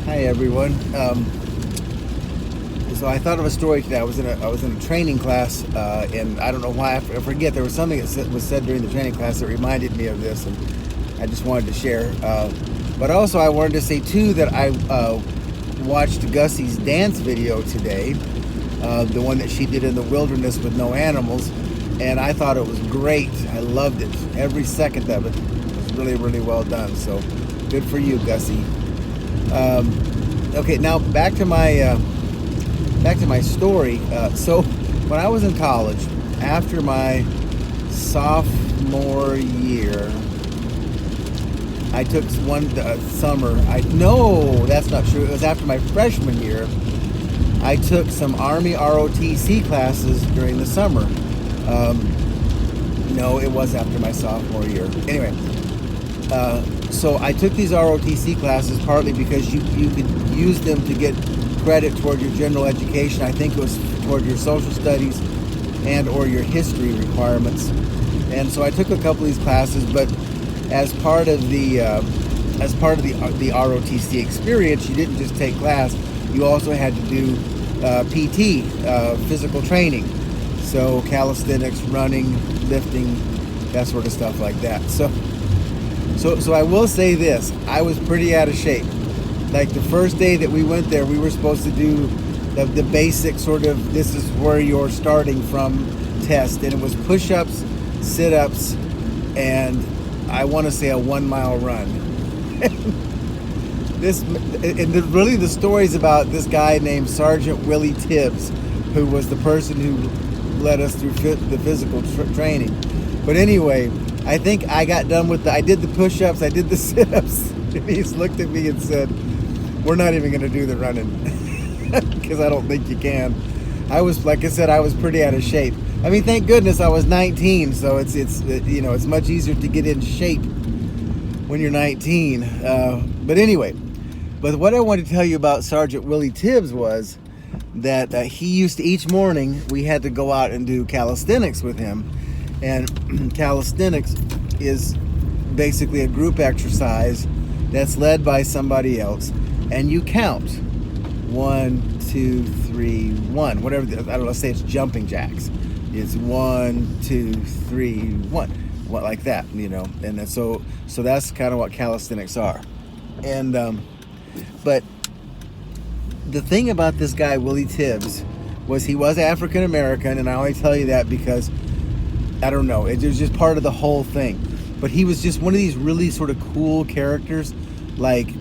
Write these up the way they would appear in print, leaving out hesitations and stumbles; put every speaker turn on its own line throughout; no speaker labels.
Hi everyone. So I thought of a story today. I was in a training class, and I don't know why I forget. There was something that was said during the training class that reminded me of this, and I just wanted to share. But also, I wanted to say too that I watched Gussie's dance video today, the one that she did in the wilderness with no animals, and I thought it was great. I loved it. Every second of it. It was really, really well done. So good for you, Gussie. Okay, now back to my story. So when I was in college, after my sophomore year, I took one summer. No, that's not true. It was after my freshman year. I took some Army ROTC classes during the summer. No, it was after my sophomore year. Anyway. So I took these ROTC classes partly because you could use them to get credit toward your general education. I think it was toward your social studies and or your history requirements. And so I took a couple of these classes, but as part of the ROTC experience, you didn't just take class. You also had to do PT, physical training. So calisthenics, running, lifting, that sort of stuff like that. So I will say this, I was pretty out of shape. Like the first day that we went there, we were supposed to do the basic sort of, this is where you're starting from test. And it was push-ups, sit-ups, and I want to say a 1 mile run. Really the story's about this guy named Sergeant Willie Tibbs, who was the person who led us through the physical training. But anyway, I think I got done with I did the push-ups, I did the sit-ups, and he just looked at me and said, we're not even going to do the running, because I don't think you can. I was, like I said, I was pretty out of shape. I mean, thank goodness I was 19, so it's it's much easier to get in shape when you're 19. But anyway, but what I wanted to tell you about Sergeant Willie Tibbs was that he used to, each morning, we had to go out and do calisthenics with him. And calisthenics is basically a group exercise that's led by somebody else, and you count 1, 2, 3, 1, whatever. I don't know. Say it's jumping jacks. It's 1, 2, 3, 1, what like that, And then so that's kind of what calisthenics are. And but the thing about this guy Willie Tibbs was he was African American, and I only tell you that because I don't know, it was just part of the whole thing. But he was just one of these really sort of cool characters. Like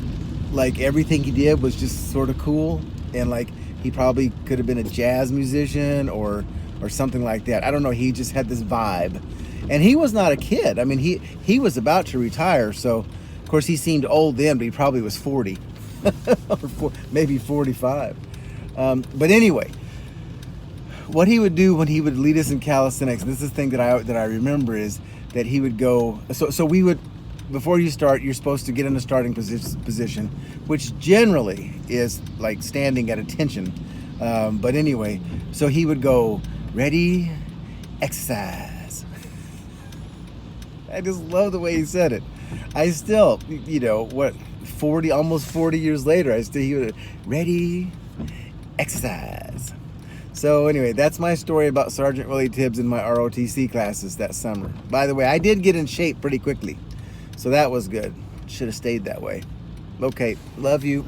everything he did was just sort of cool, and like he probably could have been a jazz musician or something like that. I don't know, he just had this vibe. And he was not a kid. I mean, he was about to retire, so of course he seemed old then, but he probably was 40 or maybe 45. But anyway, what he would do when he would lead us in calisthenics, and this is the thing that I remember, is that he would go, so we would, before you start, you're supposed to get in a starting position, which generally is like standing at attention. But anyway, so he would go, ready, exercise. I just love the way he said it. I still, almost 40 years later, he would, ready, exercise. So anyway, that's my story about Sergeant Willie Tibbs in my ROTC classes that summer. By the way, I did get in shape pretty quickly, so that was good. Should have stayed that way. Okay, love you.